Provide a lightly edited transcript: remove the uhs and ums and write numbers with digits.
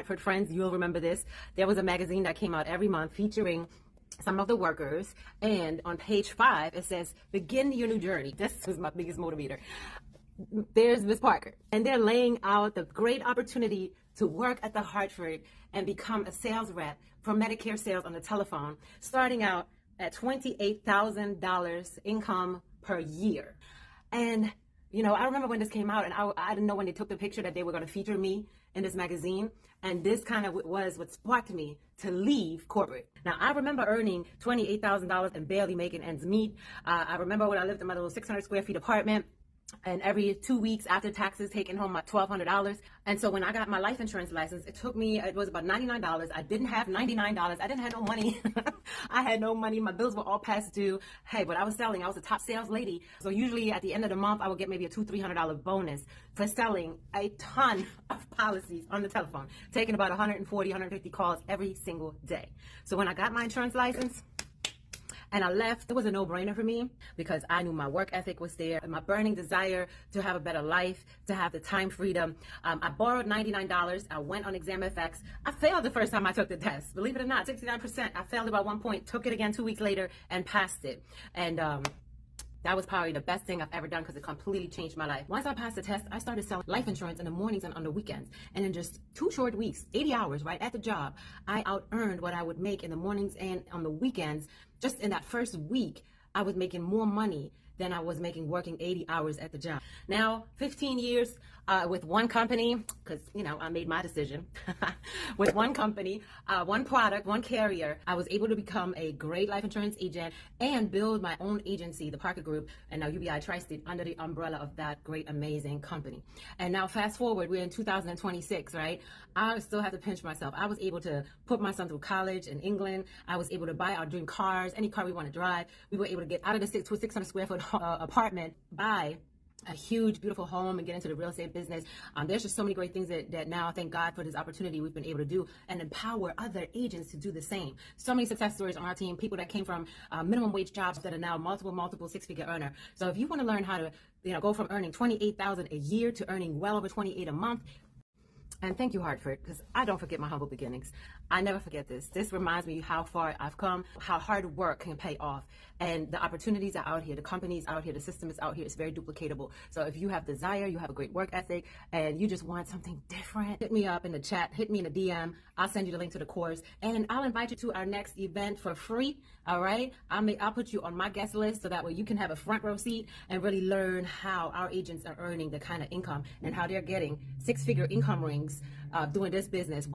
For friends, you'll remember this. There was a magazine that came out every month featuring some of the workers, and on page 5 it says, begin your new journey. This was my biggest motivator. There's Miss Parker, and they're laying out the great opportunity to work at the Hartford and become a sales rep for Medicare sales on the telephone, starting out at $28,000 income per year. And I remember when this came out, and I didn't know when they took the picture that they were going to feature me in this magazine. And this kind of was what sparked me to leave corporate. Now, I remember earning $28,000 and barely making ends meet. I remember when I lived in my little 600 square feet apartment, and every 2 weeks after taxes, taking home my $1,200. And so when I got my life insurance license, it was about $99. I didn't have $99. I didn't have no money. I had no money. My bills were all past due. Hey, but I was selling. I was a top sales lady. So usually at the end of the month, I would get maybe a $200-300 bonus for selling a ton of policies on the telephone, taking about 140, 150 calls every single day. So when I got my insurance license, and I left, it was a no-brainer for me because I knew my work ethic was there and my burning desire to have a better life, to have the time freedom. I borrowed $99. I went on ExamFX. I failed the first time I took the test. Believe it or not, 69%. I failed about 1 point, took it again 2 weeks later, and passed it. And that was probably the best thing I've ever done because it completely changed my life. Once I passed the test, I started selling life insurance in the mornings and on the weekends. And in just 2 short weeks, 80 hours, right, at the job, I out-earned what I would make in the mornings and on the weekends. Just in that first week, I was making more money than I was making working 80 hours at the job. Now, 15 years with one company, because, I made my decision. With one company, one product, one carrier, I was able to become a great life insurance agent and build my own agency, the Parker Group, and now UBI Tri-State, under the umbrella of that great, amazing company. And now fast forward, we're in 2026, right? I still have to pinch myself. I was able to put my son through college in England. I was able to buy our dream cars, any car we want to drive. We were able to get out of the 600 square foot apartment, buy a huge, beautiful home, and get into the real estate business. There's just so many great things that now, thank God for this opportunity, we've been able to do and empower other agents to do the same. So many success stories on our team, people that came from minimum wage jobs that are now multiple six-figure earner. So if you want to learn how to, go from earning $28,000 a year to earning well over $28,000 a month. And thank you, Hartford, because I don't forget my humble beginnings. I never forget this. This reminds me how far I've come, how hard work can pay off. And the opportunities are out here, the companies out here, the system is out here. It's very duplicatable. So if you have desire, you have a great work ethic, and you just want something different, hit me up in the chat, hit me in the DM. I'll send you the link to the course, and I'll invite you to our next event for free. All right? I'll put you on my guest list so that way you can have a front row seat and really learn how our agents are earning the kind of income and how they're getting 6-figure income rings doing this business.